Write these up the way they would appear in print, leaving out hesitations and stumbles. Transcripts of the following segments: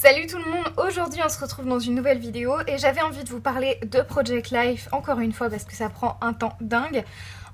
Salut tout le monde, aujourd'hui on se retrouve dans une nouvelle vidéo et j'avais envie de vous parler de Project Life encore une fois parce que ça prend un temps dingue.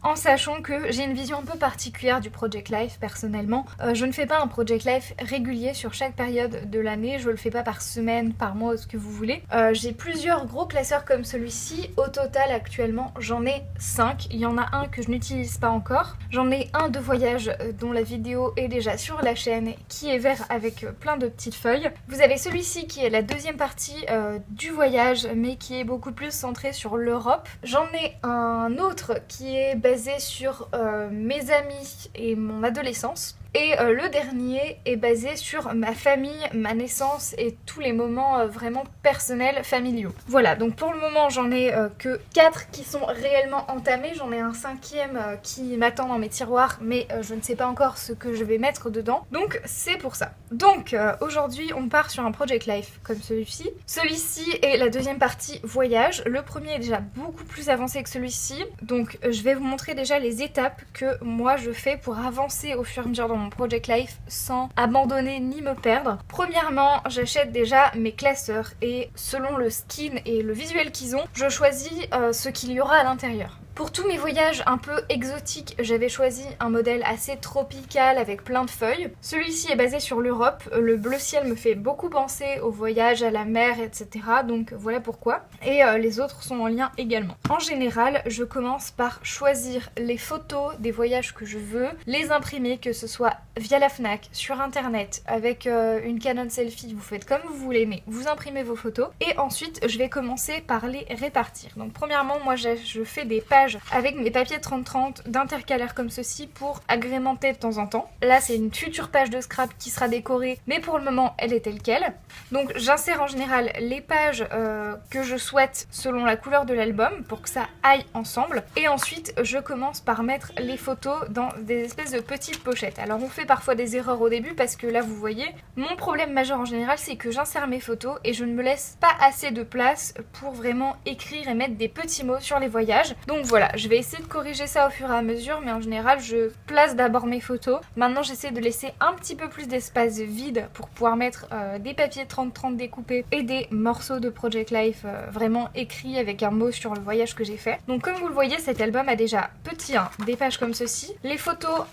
En sachant que j'ai une vision un peu particulière du Project Life personnellement. Je ne fais pas un Project Life régulier sur chaque période de l'année, je le fais pas par semaine, par mois ou ce que vous voulez. J'ai plusieurs gros classeurs comme celui-ci, au total actuellement j'en ai 5. Il y en a un que je n'utilise pas encore. J'en ai un de voyage dont la vidéo est déjà sur la chaîne qui est vert avec plein de petites feuilles. Vous avez celui-ci qui est la deuxième partie du voyage mais qui est beaucoup plus centré sur l'Europe. J'en ai un autre qui est basé sur mes amis et mon adolescence. Et le dernier est basé sur ma famille, ma naissance et tous les moments vraiment personnels, familiaux. Voilà, donc pour le moment j'en ai que 4 qui sont réellement entamés. J'en ai un 5e qui m'attend dans mes tiroirs, mais je ne sais pas encore ce que je vais mettre dedans. Donc c'est pour ça. Donc aujourd'hui on part sur un Project Life comme celui-ci. Celui-ci est la deuxième partie voyage. Le premier est déjà beaucoup plus avancé que celui-ci. Donc je vais vous montrer déjà les étapes que moi je fais pour avancer au fur et à mesure dans mon Project Life sans abandonner ni me perdre. Premièrement, j'achète déjà mes classeurs et selon le skin et le visuel qu'ils ont, je choisis ce qu'il y aura à l'intérieur. Pour tous mes voyages un peu exotiques, j'avais choisi un modèle assez tropical avec plein de feuilles. Celui-ci est basé sur l'Europe. Le bleu ciel me fait beaucoup penser au voyage, à la mer, etc. Donc voilà pourquoi. Et les autres sont en lien également. En général, je commence par choisir les photos des voyages que je veux, les imprimer, que ce soit via la Fnac, sur internet, avec une Canon selfie, vous faites comme vous voulez, mais vous imprimez vos photos. Et ensuite, je vais commencer par les répartir. Donc premièrement, moi je fais des pages avec mes papiers 30-30 d'intercalaires comme ceci pour agrémenter de temps en temps. Là c'est une future page de scrap qui sera décorée, mais pour le moment elle est telle quelle. Donc j'insère en général les pages que je souhaite selon la couleur de l'album pour que ça aille ensemble. Et ensuite je commence par mettre les photos dans des espèces de petites pochettes. Alors on fait parfois des erreurs au début parce que là vous voyez, mon problème majeur en général c'est que j'insère mes photos et je ne me laisse pas assez de place pour vraiment écrire et mettre des petits mots sur les voyages. Donc voilà, je vais essayer de corriger ça au fur et à mesure, mais en général je place d'abord mes photos. Maintenant j'essaie de laisser un petit peu plus d'espace vide pour pouvoir mettre des papiers 30-30 découpés et des morceaux de Project Life vraiment écrits avec un mot sur le voyage que j'ai fait. Donc comme vous le voyez, cet album a déjà petit 1, des pages comme ceci, les photos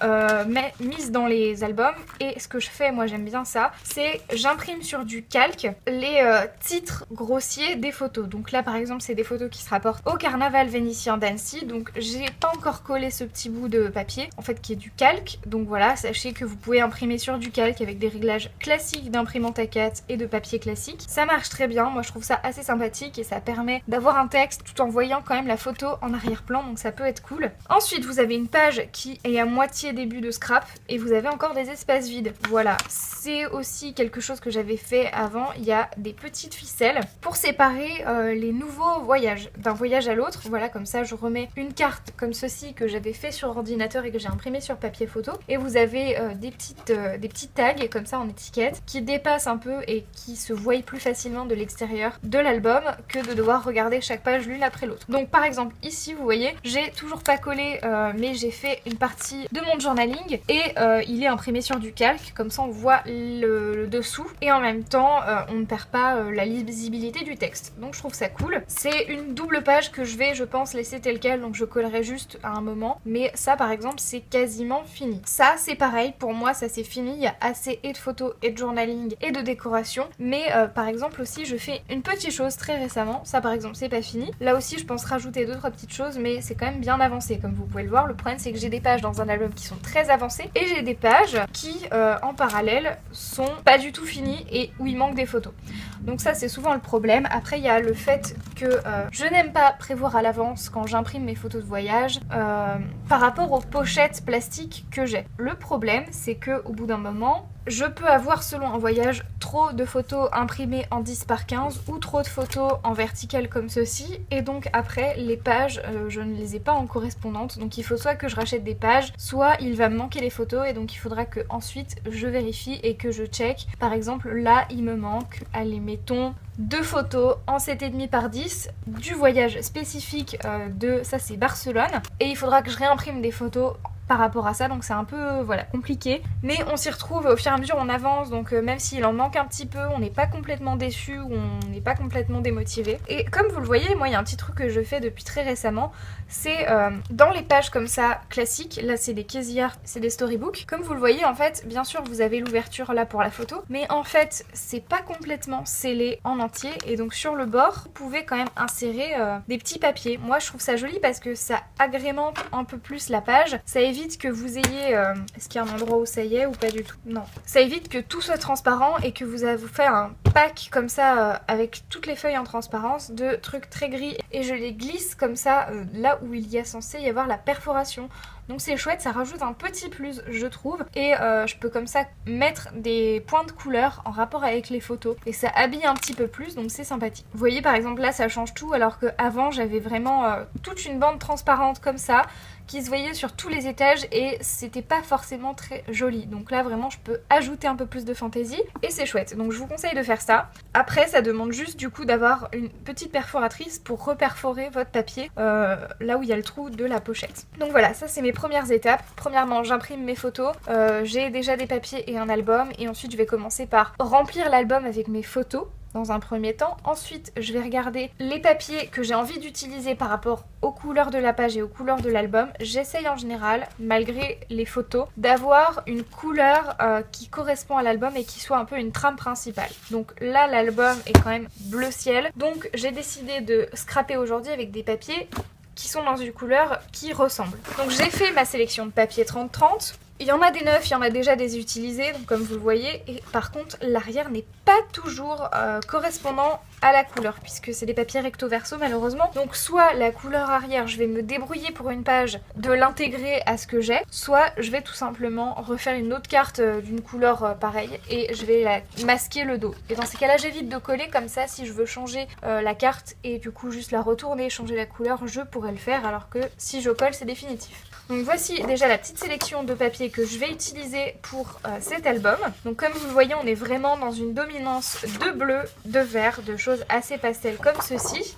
mises dans les albums, et ce que je fais, moi j'aime bien ça, c'est j'imprime sur du calque les titres grossiers des photos. Donc là par exemple c'est des photos qui se rapportent au carnaval vénitien d'Annecy. Donc j'ai pas encore collé ce petit bout de papier en fait qui est du calque. Donc voilà, sachez que vous pouvez imprimer sur du calque avec des réglages classiques d'imprimante A4 et de papier classique. Ça marche très bien, moi je trouve ça assez sympathique et ça permet d'avoir un texte tout en voyant quand même la photo en arrière-plan, donc ça peut être cool. Ensuite vous avez une page qui est à moitié début de scrap et vous avez encore des espaces vides. Voilà, c'est aussi quelque chose que j'avais fait avant, il y a des petites ficelles pour séparer les nouveaux voyages d'un voyage à l'autre. Voilà, comme ça je remets une carte comme ceci que j'avais fait sur ordinateur et que j'ai imprimé sur papier photo, et vous avez des petits tags comme ça en étiquette qui dépassent un peu et qui se voient plus facilement de l'extérieur de l'album que de devoir regarder chaque page l'une après l'autre. Donc par exemple ici vous voyez, j'ai toujours pas collé mais j'ai fait une partie de mon journaling et il est imprimé sur du calque, comme ça on voit le dessous et en même temps on ne perd pas la lisibilité du texte. Donc je trouve ça cool. C'est une double page que je vais, je pense, laisser telle quelle, donc je collerai juste à un moment, mais ça par exemple c'est quasiment fini. Ça c'est pareil, pour moi ça c'est fini, il y a assez et de photos et de journaling et de décoration, mais par exemple aussi je fais une petite chose très récemment, ça par exemple c'est pas fini, là aussi je pense rajouter 2-3 petites choses, mais c'est quand même bien avancé comme vous pouvez le voir. Le problème c'est que j'ai des pages dans un album qui sont très avancées et j'ai des pages qui en parallèle sont pas du tout finies et où il manque des photos. Donc ça c'est souvent le problème. Après il y a le fait que je n'aime pas prévoir à l'avance quand j'imprime mes photos de voyage par rapport aux pochettes plastiques que j'ai. Le problème c'est que au bout d'un moment je peux avoir selon un voyage trop de photos imprimées en 10 par 15 ou trop de photos en vertical comme ceci, et donc après les pages je ne les ai pas en correspondante, donc il faut soit que je rachète des pages, soit il va me manquer les photos et donc il faudra que ensuite je vérifie et que je check. Par exemple là il me manque, allez mettons 2 photos en 7,5 par 10 du voyage spécifique de, ça c'est Barcelone, et il faudra que je réimprime des photos par rapport à ça, donc c'est un peu voilà compliqué, mais on s'y retrouve au fur et à mesure on avance, donc même s'il en manque un petit peu, on n'est pas complètement déçu ou on n'est pas complètement démotivé. Et comme vous le voyez, moi il y a un petit truc que je fais depuis très récemment, c'est dans les pages comme ça classiques, là c'est des case art, c'est des storybooks, comme vous le voyez en fait, bien sûr vous avez l'ouverture là pour la photo, mais en fait c'est pas complètement scellé en entier, et donc sur le bord vous pouvez quand même insérer des petits papiers. Moi je trouve ça joli parce que ça agrémente un peu plus la page, ça évite que vous ayez est-ce qu'il y a un endroit où ça y est ou pas du tout? Non, ça évite que tout soit transparent et que vous avez fait un pack comme ça avec toutes les feuilles en transparence de trucs très gris, et je les glisse comme ça là où il y a censé y avoir la perforation. Donc c'est chouette, ça rajoute un petit plus je trouve, et je peux comme ça mettre des points de couleur en rapport avec les photos et ça habille un petit peu plus, donc c'est sympathique. Vous voyez par exemple là ça change tout, alors qu'avant j'avais vraiment toute une bande transparente comme ça qui se voyait sur tous les étages et c'était pas forcément très joli. Donc là vraiment je peux ajouter un peu plus de fantaisie et c'est chouette. Donc je vous conseille de faire ça. Après ça demande juste du coup d'avoir une petite perforatrice pour reperforer votre papier là où il y a le trou de la pochette. Donc voilà, ça c'est mes premières étapes. Premièrement j'imprime mes photos, j'ai déjà des papiers et un album, et ensuite je vais commencer par remplir l'album avec mes photos dans un premier temps. Ensuite je vais regarder les papiers que j'ai envie d'utiliser par rapport aux couleurs de la page et aux couleurs de l'album. J'essaye en général, malgré les photos, d'avoir une couleur qui correspond à l'album et qui soit un peu une trame principale. Donc là l'album est quand même bleu ciel, donc j'ai décidé de scraper aujourd'hui avec des papiers qui sont dans une couleur qui ressemble. Donc j'ai fait ma sélection de papiers 30-30. Il y en a des neufs, il y en a déjà des utilisés, donc comme vous le voyez, et par contre l'arrière n'est pas toujours correspondant à la couleur, puisque c'est des papiers recto verso malheureusement. Donc soit la couleur arrière, je vais me débrouiller pour une page de l'intégrer à ce que j'ai, soit je vais tout simplement refaire une autre carte d'une couleur pareille et je vais la masquer le dos. Et dans ces cas là j'évite de coller, comme ça si je veux changer la carte et du coup juste la retourner, changer la couleur, je pourrais le faire, alors que si je colle c'est définitif. Donc voici déjà la petite sélection de papiers que je vais utiliser pour cet album. Donc comme vous le voyez, on est vraiment dans une dominance de bleu, de vert, de choses assez pastel comme ceci.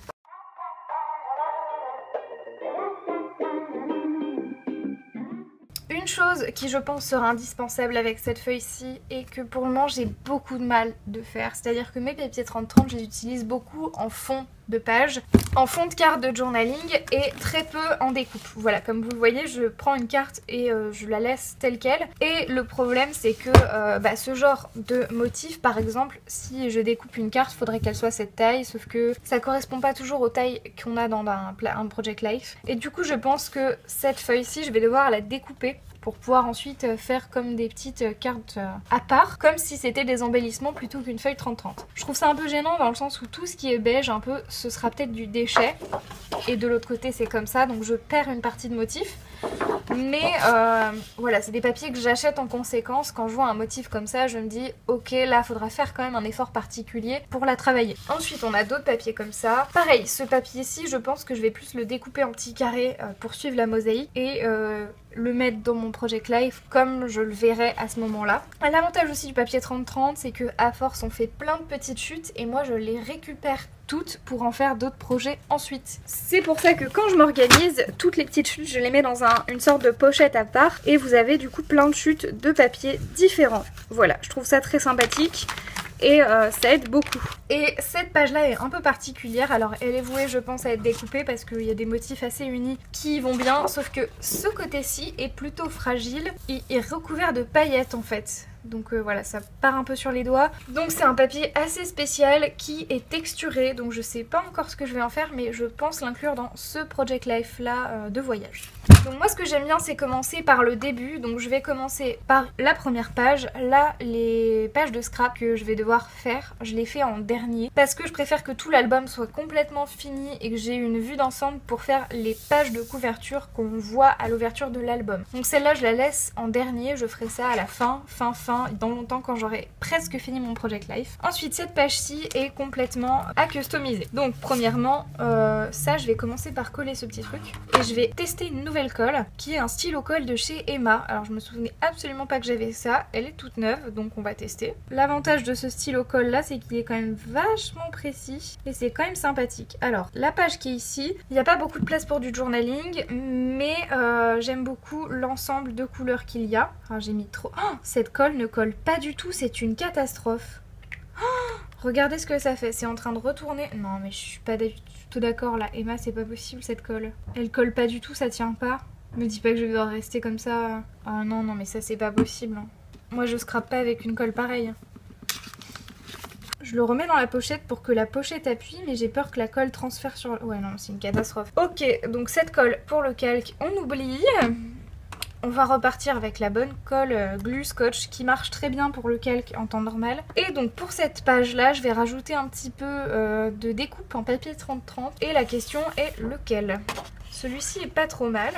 Une chose qui je pense sera indispensable avec cette feuille-ci et que pour le moment j'ai beaucoup de mal de faire, c'est-à-dire que mes papiers 30-30 je les utilise beaucoup en fond de page, en fond de carte de journaling et très peu en découpe. Voilà, comme vous le voyez, je prends une carte et je la laisse telle quelle. Et le problème c'est que ce genre de motif par exemple, si je découpe une carte, il faudrait qu'elle soit cette taille, sauf que ça correspond pas toujours aux tailles qu'on a dans un Project Life. Et du coup je pense que cette feuille-ci, je vais devoir la découper pour pouvoir ensuite faire comme des petites cartes à part, comme si c'était des embellissements plutôt qu'une feuille 30-30. Je trouve ça un peu gênant dans le sens où tout ce qui est beige un peu, ce sera peut-être du déchet, et de l'autre côté c'est comme ça, donc je perds une partie de motif. Mais voilà, c'est des papiers que j'achète en conséquence. Quand je vois un motif comme ça, je me dis ok, là faudra faire quand même un effort particulier pour la travailler. Ensuite on a d'autres papiers comme ça. Pareil, ce papier-ci, je pense que je vais plus le découper en petits carrés pour suivre la mosaïque et le mettre dans mon Project Life comme je le verrai à ce moment-là. L'avantage aussi du papier 30-30, c'est que à force on fait plein de petites chutes et moi je les récupère toutes pour en faire d'autres projets ensuite. C'est pour ça que quand je m'organise, toutes les petites chutes je les mets dans une sorte de pochette à part et vous avez du coup plein de chutes de papier différents. Voilà, je trouve ça très sympathique. Et ça aide beaucoup. Et cette page là est un peu particulière, alors elle est vouée je pense à être découpée parce qu'il y a des motifs assez unis qui vont bien, sauf que ce côté-ci est plutôt fragile, il est recouvert de paillettes en fait. Donc voilà, ça part un peu sur les doigts. Donc c'est un papier assez spécial qui est texturé, donc je sais pas encore ce que je vais en faire, mais je pense l'inclure dans ce Project Life là de voyage. Donc moi ce que j'aime bien c'est commencer par le début, donc je vais commencer par la première page. Là les pages de scrap que je vais devoir faire, je les fais en dernier parce que je préfère que tout l'album soit complètement fini et que j'ai une vue d'ensemble pour faire les pages de couverture qu'on voit à l'ouverture de l'album. Donc celle-là je la laisse en dernier, je ferai ça à la fin demain, dans longtemps, quand j'aurai presque fini mon Project Life. Ensuite, cette page-ci est complètement à customiser. Donc premièrement, ça je vais commencer par coller ce petit truc et je vais tester une nouvelle colle qui est un stylo colle de chez Emma. Alors je me souvenais absolument pas que j'avais ça, elle est toute neuve donc on va tester. L'avantage de ce stylo colle là, c'est qu'il est quand même vachement précis et c'est quand même sympathique. Alors la page qui est ici, il n'y a pas beaucoup de place pour du journaling, mais j'aime beaucoup l'ensemble de couleurs qu'il y a. Alors j'ai mis trop... Oh, cette colle ne colle pas du tout, c'est une catastrophe. Oh, regardez ce que ça fait, c'est en train de retourner. Non mais je suis pas du tout d'accord là, Emma, c'est pas possible cette colle. Elle colle pas du tout, ça tient pas. Me dis pas que je vais devoir rester comme ça. Oh non, non mais ça c'est pas possible. Moi je scrape pas avec une colle pareille. Je le remets dans la pochette pour que la pochette appuie, mais j'ai peur que la colle transfère sur... Ouais non, c'est une catastrophe. Ok, donc cette colle pour le calque, on oublie. On va repartir avec la bonne colle glue scotch qui marche très bien pour le calque en temps normal. Et donc pour cette page là, je vais rajouter un petit peu de découpe en papier 30-30. Et la question est lequel? Celui-ci est pas trop mal.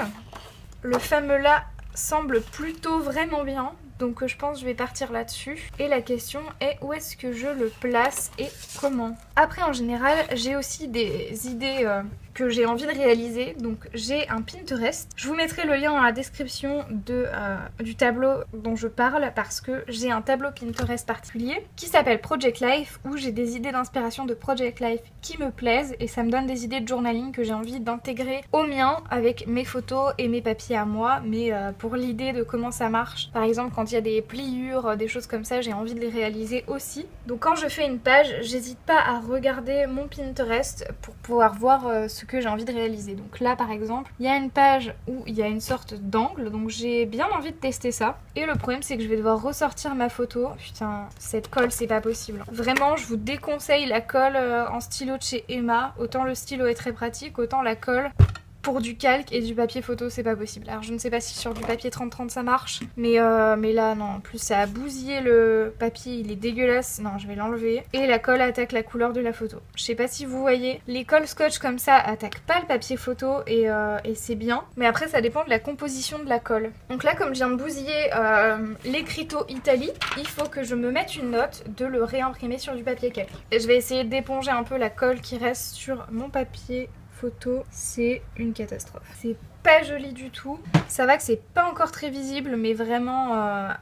Le fameux là semble plutôt vraiment bien. Donc je pense que je vais partir là-dessus. Et la question est où est-ce que je le place et comment. Après en général, j'ai aussi des idées que j'ai envie de réaliser. Donc j'ai un Pinterest. Je vous mettrai le lien dans la description du tableau dont je parle parce que j'ai un tableau Pinterest particulier qui s'appelle Project Life où j'ai des idées d'inspiration de Project Life qui me plaisent et ça me donne des idées de journaling que j'ai envie d'intégrer au mien avec mes photos et mes papiers à moi. Mais pour l'idée de comment ça marche, par exemple quand il y a des pliures, des choses comme ça, j'ai envie de les réaliser aussi. Donc quand je fais une page, j'hésite pas à regarder mon Pinterest pour pouvoir voir ce que j'ai envie de réaliser. Donc là par exemple, il y a une page où il y a une sorte d'angle, donc j'ai bien envie de tester ça. Et le problème c'est que je vais devoir ressortir ma photo. Putain, cette colle c'est pas possible. Vraiment, je vous déconseille la colle en stylo de chez Emma. Autant le stylo est très pratique, autant la colle... Pour du calque et du papier photo, c'est pas possible. Alors je ne sais pas si sur du papier 30-30 ça marche, mais là non, en plus ça a bousillé le papier, il est dégueulasse. Non, je vais l'enlever. Et la colle attaque la couleur de la photo. Je sais pas si vous voyez, les colles scotch comme ça attaquent pas le papier photo et c'est bien. Mais après ça dépend de la composition de la colle. Donc là comme je viens de bousiller l'écriteau Italie, il faut que je me mette une note de le réimprimer sur du papier calque. Et je vais essayer d'éponger un peu la colle qui reste sur mon papier photo, c'est une catastrophe. C'est pas joli du tout. Ça va que c'est pas encore très visible, mais vraiment,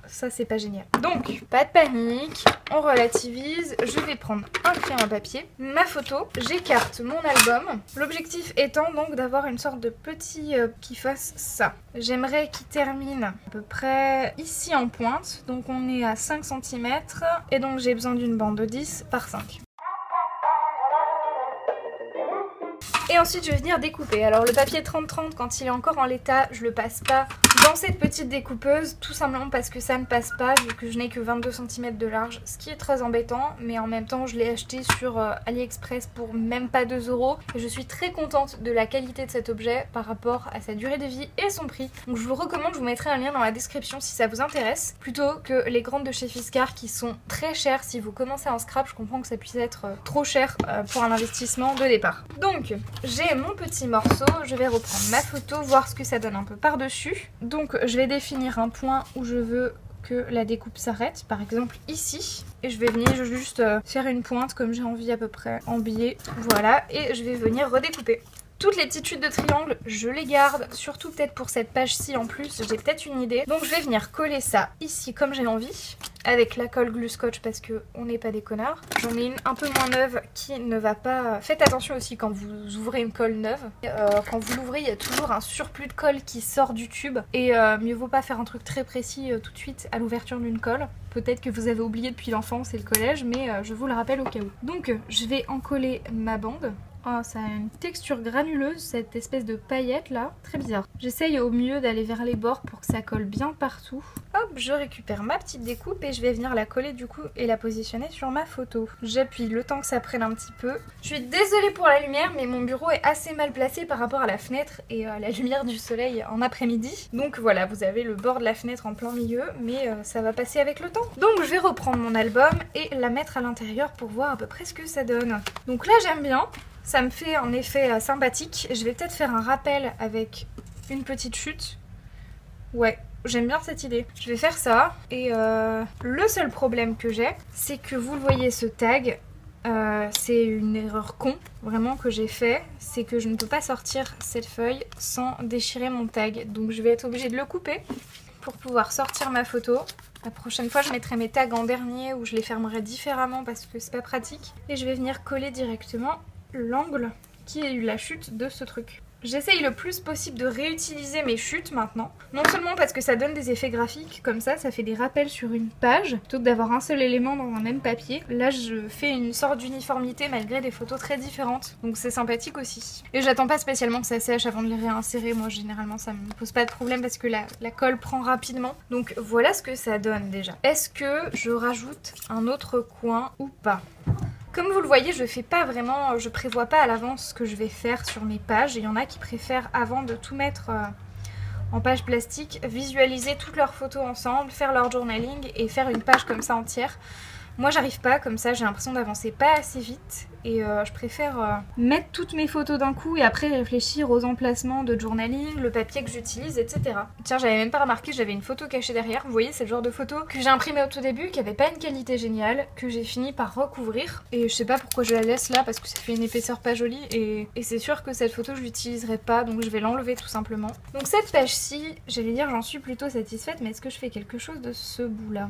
ça c'est pas génial. Donc, pas de panique, on relativise. Je vais prendre un crayon à papier, ma photo, j'écarte mon album. L'objectif étant donc d'avoir une sorte de petit qui fasse ça. J'aimerais qu'il termine à peu près ici en pointe. Donc on est à 5 cm et donc j'ai besoin d'une bande de 10 par 5. Et ensuite je vais venir découper. Alors le papier 30-30 quand il est encore en l'état, je le passe pas dans cette petite découpeuse, tout simplement parce que ça ne passe pas vu que je n'ai que 22 cm de large, ce qui est très embêtant, mais en même temps je l'ai acheté sur AliExpress pour même pas 2 € et je suis très contente de la qualité de cet objet par rapport à sa durée de vie et son prix. Donc je vous recommande, je vous mettrai un lien dans la description si ça vous intéresse, plutôt que les grandes de chez Fiskars qui sont très chères. Si vous commencez en scrap, je comprends que ça puisse être trop cher pour un investissement de départ. Donc j'ai mon petit morceau, je vais reprendre ma photo, voir ce que ça donne un peu par-dessus. Donc je vais définir un point où je veux que la découpe s'arrête, par exemple ici. Et je vais venir juste faire une pointe comme j'ai envie à peu près en biais. Voilà, et je vais venir redécouper. Toutes les petites chutes de triangle, je les garde, surtout peut-être pour cette page-ci en plus, j'ai peut-être une idée. Donc je vais venir coller ça ici comme j'ai envie, avec la colle glue scotch parce qu'on n'est pas des connards. J'en ai une un peu moins neuve qui ne va pas... Faites attention aussi quand vous ouvrez une colle neuve. Quand vous l'ouvrez, il y a toujours un surplus de colle qui sort du tube. Et mieux vaut pas faire un truc très précis tout de suite à l'ouverture d'une colle. Peut-être que vous avez oublié depuis l'enfance et le collège, mais je vous le rappelle au cas où. Donc je vais encoller ma bande. Oh, ça a une texture granuleuse, cette espèce de paillette là, très bizarre. J'essaye au mieux d'aller vers les bords pour que ça colle bien partout. Hop, je récupère ma petite découpe et je vais venir la coller du coup et la positionner sur ma photo. J'appuie le temps que ça prenne un petit peu. Je suis désolée pour la lumière, mais mon bureau est assez mal placé par rapport à la fenêtre et à la lumière du soleil en après-midi. Donc voilà, vous avez le bord de la fenêtre en plein milieu, mais ça va passer avec le temps. Donc je vais reprendre mon album et la mettre à l'intérieur pour voir à peu près ce que ça donne. Donc là j'aime bien. Ça me fait un effet sympathique. Je vais peut-être faire un rappel avec une petite chute. Ouais, j'aime bien cette idée. Je vais faire ça. Et le seul problème que j'ai, c'est que vous le voyez, ce tag, c'est une erreur con vraiment que j'ai fait. C'est que je ne peux pas sortir cette feuille sans déchirer mon tag. Donc je vais être obligée de le couper pour pouvoir sortir ma photo. La prochaine fois, je mettrai mes tags en dernier ou je les fermerai différemment parce que c'est pas pratique. Et je vais venir coller directement l'angle qui a eu la chute de ce truc. J'essaye le plus possible de réutiliser mes chutes maintenant. Non seulement parce que ça donne des effets graphiques, comme ça fait des rappels sur une page, plutôt que d'avoir un seul élément dans un même papier. Là, je fais une sorte d'uniformité malgré des photos très différentes. Donc c'est sympathique aussi. Et j'attends pas spécialement que ça sèche avant de les réinsérer. Moi, généralement, ça me pose pas de problème parce que la colle prend rapidement. Donc voilà ce que ça donne déjà. Est-ce que je rajoute un autre coin ou pas ? Comme vous le voyez, je prévois pas à l'avance ce que je vais faire sur mes pages. Il y en a qui préfèrent, avant de tout mettre en page plastique, visualiser toutes leurs photos ensemble, faire leur journaling et faire une page comme ça entière. Moi j'arrive pas comme ça, j'ai l'impression d'avancer pas assez vite et je préfère mettre toutes mes photos d'un coup et après réfléchir aux emplacements de journaling, le papier que j'utilise, etc. Tiens, j'avais même pas remarqué, j'avais une photo cachée derrière. Vous voyez, c'est le genre de photo que j'ai imprimée au tout début, qui avait pas une qualité géniale, que j'ai fini par recouvrir. Et je sais pas pourquoi je la laisse là, parce que ça fait une épaisseur pas jolie et c'est sûr que cette photo je l'utiliserai pas, donc je vais l'enlever tout simplement. Donc cette page-ci, j'allais dire j'en suis plutôt satisfaite, mais est-ce que je fais quelque chose de ce bout-là ?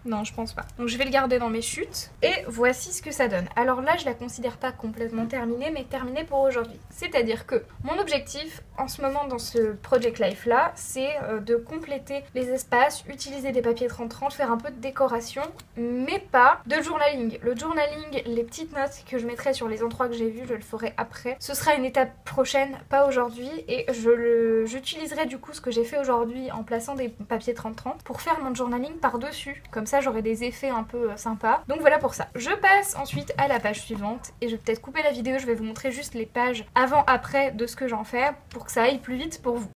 Non, je pense pas. Donc je vais le garder dans mes chutes. Et voici ce que ça donne. Alors là, je la considère pas complètement terminée, mais terminée pour aujourd'hui. C'est-à-dire que mon objectif en ce moment dans ce Project Life là, c'est de compléter les espaces, utiliser des papiers 30-30, faire un peu de décoration, mais pas de journaling. Le journaling, les petites notes que je mettrai sur les endroits que j'ai vus, je le ferai après. Ce sera une étape prochaine, pas aujourd'hui. Et j'utiliserai du coup ce que j'ai fait aujourd'hui en plaçant des papiers 30-30 pour faire mon journaling par-dessus. Comme ça, j'aurai des effets un peu sympas. Donc voilà pour ça. Je passe ensuite à la page suivante et je vais peut-être couper la vidéo, je vais vous montrer juste les pages avant-après de ce que j'en fais pour que ça aille plus vite pour vous.